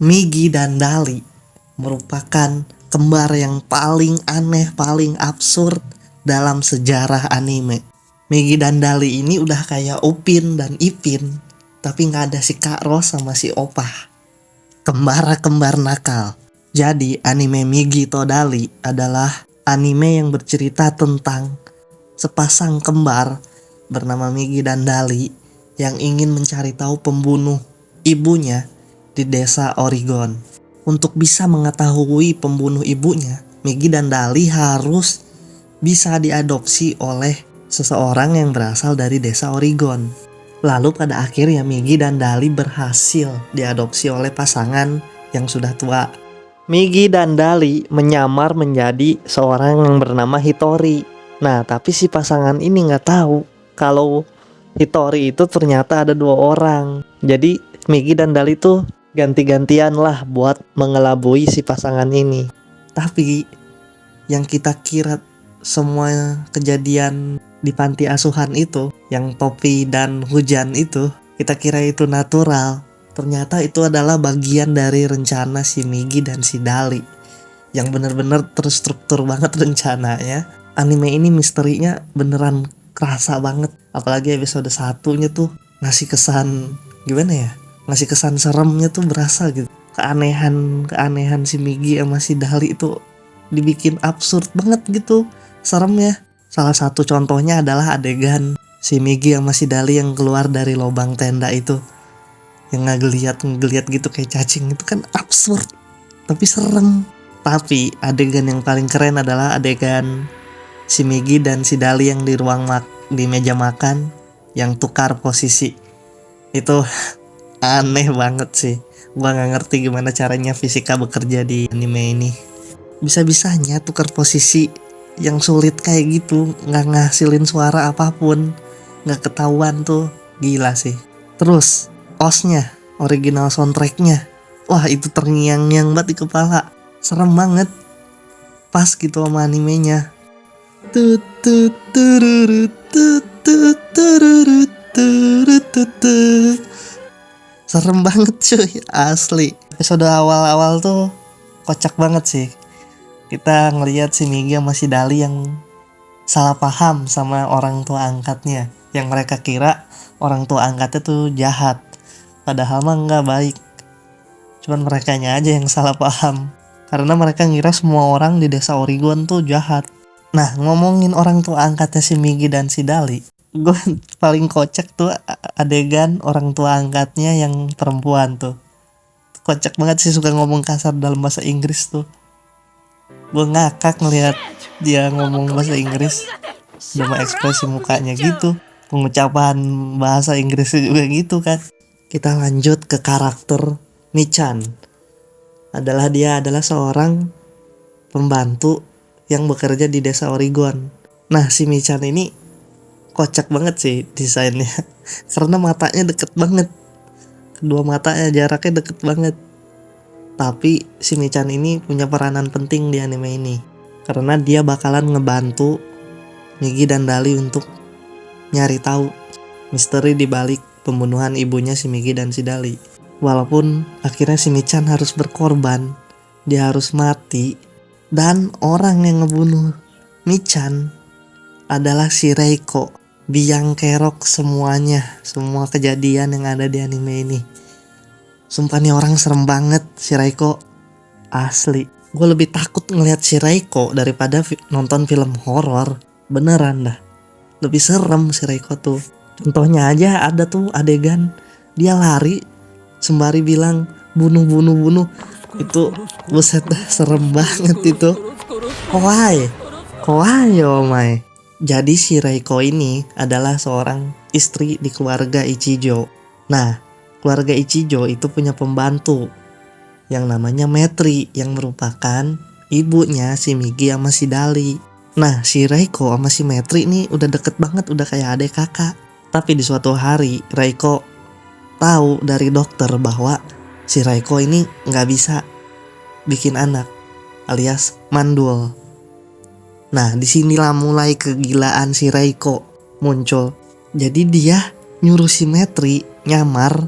Migi dan Dali merupakan kembar yang paling aneh, paling absurd dalam sejarah anime. Migi dan Dali ini udah kayak Upin dan Ipin, tapi nggak ada si Kak Ros sama si Opah. Kembar nakal. Jadi anime Migi to Dali adalah anime yang bercerita tentang sepasang kembar bernama Migi dan Dali yang ingin mencari tahu pembunuh ibunya di desa Oregon. Untuk bisa mengetahui pembunuh ibunya, Migi dan Dali harus bisa diadopsi oleh seseorang yang berasal dari desa Oregon. Lalu pada akhirnya Migi dan Dali berhasil diadopsi oleh pasangan yang sudah tua. Migi dan Dali menyamar menjadi seorang yang bernama Hitori. Nah, tapi si pasangan ini nggak tahu kalau Hitori itu ternyata ada 2 orang. Jadi Migi dan Dali tuh ganti-gantian lah buat mengelabui si pasangan ini. Tapi yang kita kira semua kejadian di panti asuhan itu, yang topi dan hujan itu, kita kira itu natural. Ternyata itu adalah bagian dari rencana si Migi dan si Dali yang bener-bener terstruktur banget rencananya. Anime ini misterinya beneran kerasa banget. Apalagi episode 1-nya tuh ngasih kesan gimana ya? Ngasih kesan seremnya tuh berasa gitu. Keanehan si Migi sama si Dali itu dibikin absurd banget gitu seremnya. Salah satu contohnya adalah adegan si Migi sama si Dali yang keluar dari lubang tenda itu, yang ngegeliat gitu kayak cacing. Itu kan absurd tapi serem. Tapi adegan yang paling keren adalah adegan si Migi dan si Dali yang di di meja makan yang tukar posisi. Itu aneh banget sih. Gua gak ngerti gimana caranya fisika bekerja di anime ini. Bisa-bisanya tukar posisi yang sulit kayak gitu, gak ngasilin suara apapun, gak ketahuan tuh. Gila sih. Terus OST-nya, original soundtrack-nya, wah itu terngiang-ngiang banget di kepala. Serem banget. Pas gitu sama animenya. Serem banget cuy, asli. Episode awal-awal tuh kocak banget sih. Kita ngelihat si Migi sama si Dali yang salah paham sama orang tua angkatnya, yang mereka kira orang tua angkatnya tuh jahat, padahal mah nggak baik. Cuman merekanya aja yang salah paham, karena mereka ngira semua orang di desa Oregon tuh jahat. Nah, ngomongin orang tua angkatnya si Migi dan si Dali, gue paling kocak tuh adegan orang tua angkatnya yang perempuan tuh. Kocak banget sih, suka ngomong kasar dalam bahasa Inggris tuh. Gue ngakak ngeliat dia ngomong bahasa Inggris sama ekspresi mukanya gitu, pengucapan bahasa Inggrisnya juga gitu kan. Kita lanjut ke karakter Michan. Dia adalah seorang pembantu yang bekerja di desa Oregon. Nah, si Michan ini kocak banget sih desainnya karena matanya deket banget, kedua matanya jaraknya deket banget. Tapi si Michan ini punya peranan penting di anime ini, karena dia bakalan ngebantu Migi dan Dali untuk nyari tahu misteri di balik pembunuhan ibunya si Migi dan si Dali. Walaupun akhirnya si Michan harus berkorban, dia harus mati, dan orang yang ngebunuh Michan adalah si Reiko, biang kerok semuanya, semua kejadian yang ada di anime ini. Sumpah nih orang serem banget si Reiko, asli. Gue lebih takut ngelihat si Reiko daripada nonton film horor, beneran dah. Lebih serem si Reiko tuh. Contohnya aja ada tuh adegan dia lari sembari bilang bunuh. Itu buset dah, serem banget itu. Kawaii omai. Jadi si Reiko ini adalah seorang istri di keluarga Ichijo. Nah, keluarga Ichijo itu punya pembantu yang namanya Metri, yang merupakan ibunya si Migi sama si Dali. Nah, si Reiko sama si Metri ini udah deket banget, udah kayak adik kakak. Tapi di suatu hari Reiko tahu dari dokter bahwa si Reiko ini gak bisa bikin anak, alias mandul. Nah, disinilah mulai kegilaan si Reiko muncul. Jadi dia nyuruh si Metri nyamar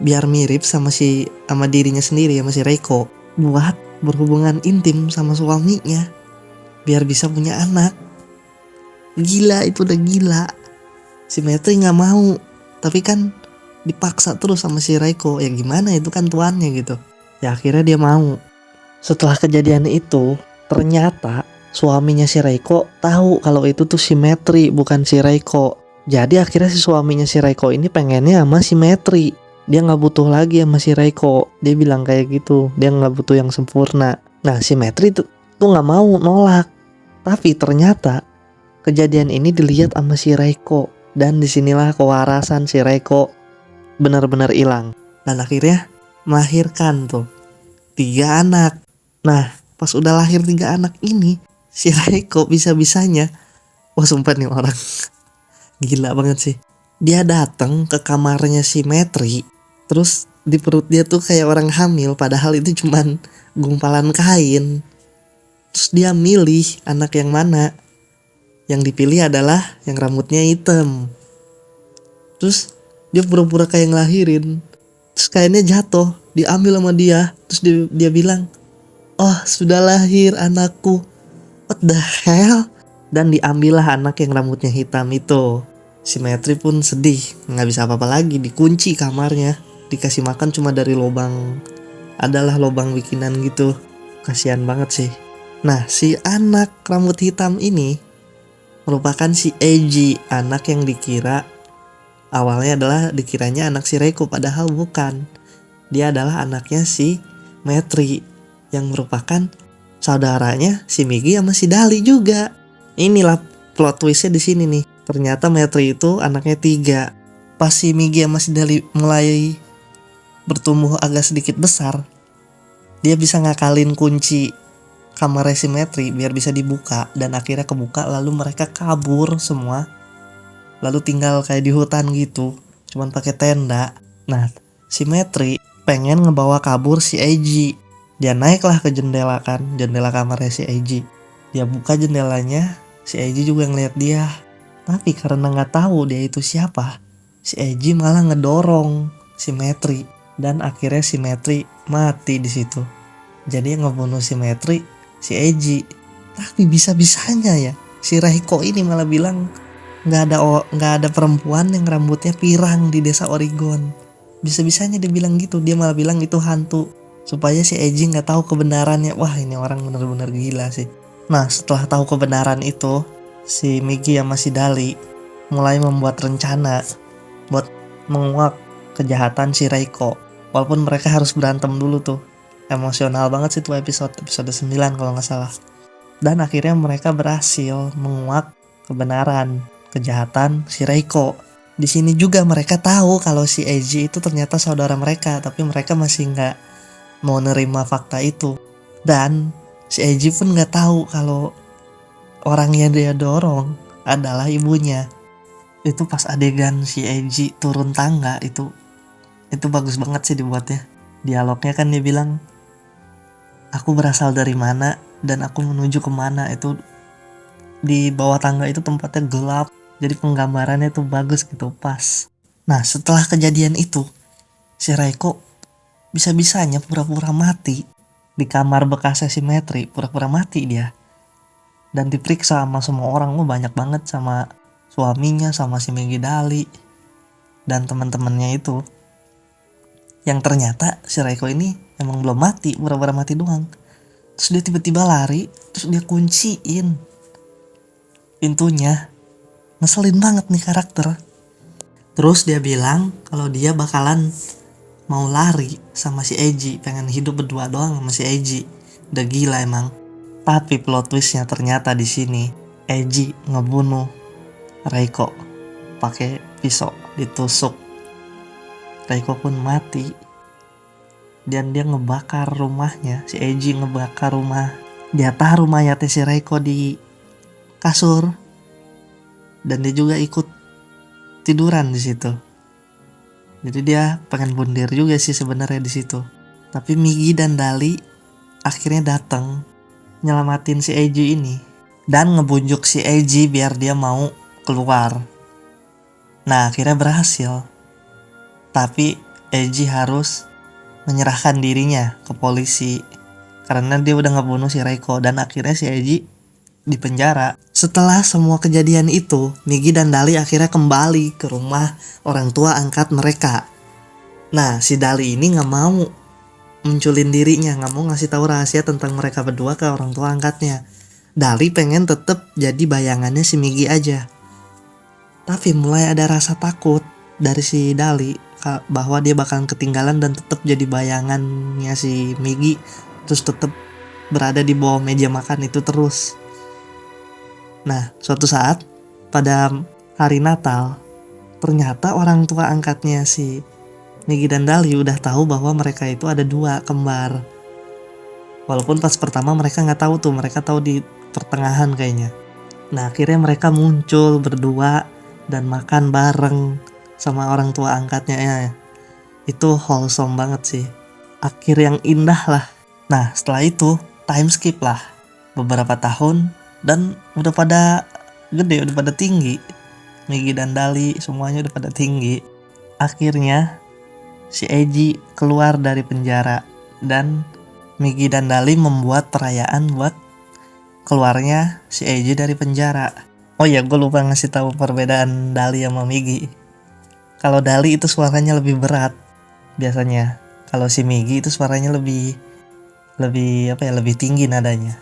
biar mirip sama dirinya sendiri, sama si Reiko, buat berhubungan intim sama suaminya biar bisa punya anak. Gila, itu udah gila. Si Metri nggak mau, tapi kan dipaksa terus sama si Reiko. Ya gimana, itu kan tuannya gitu. Ya akhirnya dia mau. Setelah kejadian itu, ternyata suaminya si Reiko tahu kalau itu tuh si Metri, bukan si Reiko. Jadi akhirnya si suaminya si Reiko ini pengennya sama si Metri. Dia nggak butuh lagi sama si Reiko. Dia bilang kayak gitu, dia nggak butuh yang sempurna. Nah si Metri tuh nggak mau, nolak. Tapi ternyata kejadian ini dilihat sama si Reiko, dan disinilah kewarasan si Reiko benar-benar hilang. Dan akhirnya melahirkan tuh 3 anak. Nah pas udah lahir 3 anak ini, si Reiko bisa-bisanya, wah sumpah nih orang gila banget sih. Dia datang ke kamarnya si Metri, terus di perut dia tuh kayak orang hamil, padahal itu cuman gumpalan kain. Terus dia milih anak yang mana. Yang dipilih adalah yang rambutnya hitam. Terus dia pura-pura kayak ngelahirin. Terus kainnya jatuh, diambil sama dia. Terus dia bilang, "Oh, sudah lahir anakku." What the hell? Dan diambillah anak yang rambutnya hitam itu. Si Metri pun sedih, nggak bisa apa-apa lagi, dikunci kamarnya. Dikasih makan cuma dari lubang, adalah lubang bikinan gitu. Kasihan banget sih. Nah, si anak rambut hitam ini merupakan si Eiji, anak yang dikiranya anak si Reiko, padahal bukan. Dia adalah anaknya si Metri, yang merupakan saudaranya si Migi sama si Dali juga. Inilah plot twistnya di sini nih. Ternyata Metri itu anaknya 3. Pas si Migi sama si Dali mulai bertumbuh agak sedikit besar, dia bisa ngakalin kunci kamar si Metri biar bisa dibuka, dan akhirnya kebuka. Lalu mereka kabur semua, lalu tinggal kayak di hutan gitu, cuman pakai tenda. Nah si Metri pengen ngebawa kabur si Eiji. Dia naiklah ke jendela kamarnya si Eiji. Dia buka jendelanya, si Eiji juga ngeliat dia. Tapi karena nggak tahu dia itu siapa, si Eiji malah ngedorong si Metri, dan akhirnya si Metri mati di situ. Jadi yang ngebunuh si Metri si Eiji. Tapi bisa-bisanya ya si Reiko ini malah bilang nggak ada perempuan yang rambutnya pirang di desa Oregon. Bisa-bisanya dia bilang gitu. Dia malah bilang itu hantu, supaya si Eiji nggak tahu kebenarannya. Wah ini orang benar-benar gila sih. Nah setelah tahu kebenaran itu, si Migi sama si Dali mulai membuat rencana buat menguak kejahatan si Reiko. Walaupun mereka harus berantem dulu tuh. Emosional banget sih tuh episode 9 kalau nggak salah. Dan akhirnya mereka berhasil menguak kebenaran kejahatan si Reiko. Di sini juga mereka tahu kalau si Eiji itu ternyata saudara mereka, tapi mereka masih nggak mau nerima fakta itu. Dan si Eiji pun nggak tahu kalau orang yang dia dorong adalah ibunya. Itu pas adegan si Eiji turun tangga itu bagus banget sih dibuatnya. Dialognya kan dia bilang, "Aku berasal dari mana dan aku menuju kemana." Itu di bawah tangga itu tempatnya gelap, jadi penggambarannya tuh bagus gitu, pas. Nah setelah kejadian itu, si Reiko bisa-bisanya pura-pura mati di kamar bekasnya si Metri. Pura-pura mati dia, dan diperiksa sama semua orang. Banyak banget, sama suaminya, sama si Megi Dali dan teman-temannya itu. Yang ternyata si Reiko ini emang belum mati, pura-pura mati doang. Terus dia tiba-tiba lari, terus dia kunciin pintunya. Ngeselin banget nih karakter. Terus dia bilang kalau dia bakalan mau lari sama si Eiji, pengen hidup berdua doang sama si Eiji. Udah gila emang. Tapi plot twistnya ternyata di sini Eiji ngebunuh Reiko pakai pisau, ditusuk. Reiko pun mati, dan dia ngebakar rumahnya. Si Eiji ngebakar rumah. Dia taruh mayatnya si Reiko di kasur, dan dia juga ikut tiduran di situ. Jadi dia pengen bundir juga sih sebenarnya di situ. Tapi Migi dan Dali akhirnya datang nyelamatin si Eiji ini dan ngebunjuk si Eiji biar dia mau keluar. Nah akhirnya berhasil. Tapi Eiji harus menyerahkan dirinya ke polisi karena dia udah ngebunuh si Reiko, dan akhirnya si Eiji dipenjara. Setelah semua kejadian itu, Migi dan Dali akhirnya kembali ke rumah orang tua angkat mereka. Nah, si Dali ini nggak mau munculin dirinya, nggak mau ngasih tahu rahasia tentang mereka berdua ke orang tua angkatnya. Dali pengen tetap jadi bayangannya si Migi aja. Tapi mulai ada rasa takut dari si Dali bahwa dia bakalan ketinggalan dan tetap jadi bayangannya si Migi, terus tetap berada di bawah meja makan itu terus. Nah, suatu saat pada hari Natal, ternyata orang tua angkatnya si Migi dan Dali udah tahu bahwa mereka itu ada 2 kembar. Walaupun pas pertama mereka nggak tahu tuh, mereka tahu di pertengahan kayaknya. Nah, akhirnya mereka muncul berdua dan makan bareng sama orang tua angkatnya ya. Itu wholesome banget sih. Akhir yang indah lah. Nah, setelah itu time skip lah beberapa tahun dan udah pada gede, udah pada tinggi. Migi dan Dali semuanya udah pada tinggi. Akhirnya si Eiji keluar dari penjara dan Migi dan Dali membuat perayaan buat keluarnya si Eiji dari penjara. Oh ya, gue lupa ngasih tahu perbedaan Dali sama Migi. Kalau Dali itu suaranya lebih berat biasanya. Kalau si Migi itu suaranya lebih lebih tinggi nadanya.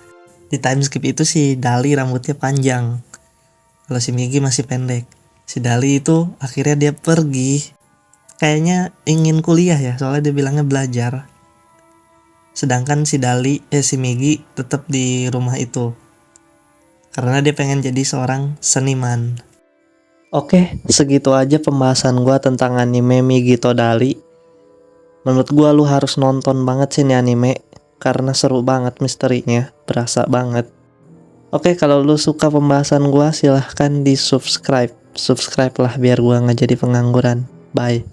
Di time skip itu si Dali rambutnya panjang. Kalau si Migi masih pendek. Si Dali itu akhirnya dia pergi. Kayaknya ingin kuliah ya, soalnya dia bilangnya belajar. Sedangkan si Migi tetap di rumah itu karena dia pengen jadi seorang seniman. Oke, segitu aja pembahasan gua tentang anime Migi to Dali. Menurut gua lu harus nonton banget sih ini anime karena seru banget, misterinya berasa banget. Oke, kalau lu suka pembahasan gua silahkan di subscribe lah biar gua nggak jadi pengangguran. Bye.